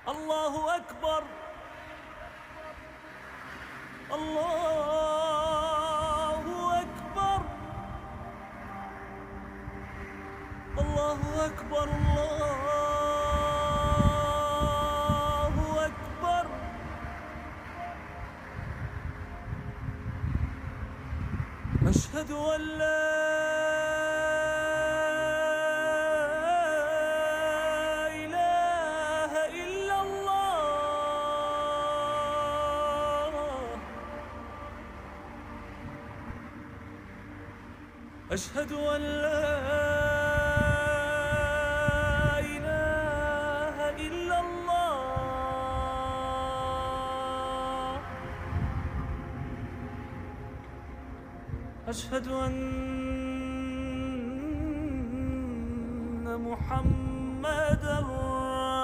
الله أكبر الله أكبر الله أكبر الله أكبر. أشهد أن لا إله إلا الله. أشهد أن لا إله إلا الله. أشهد أن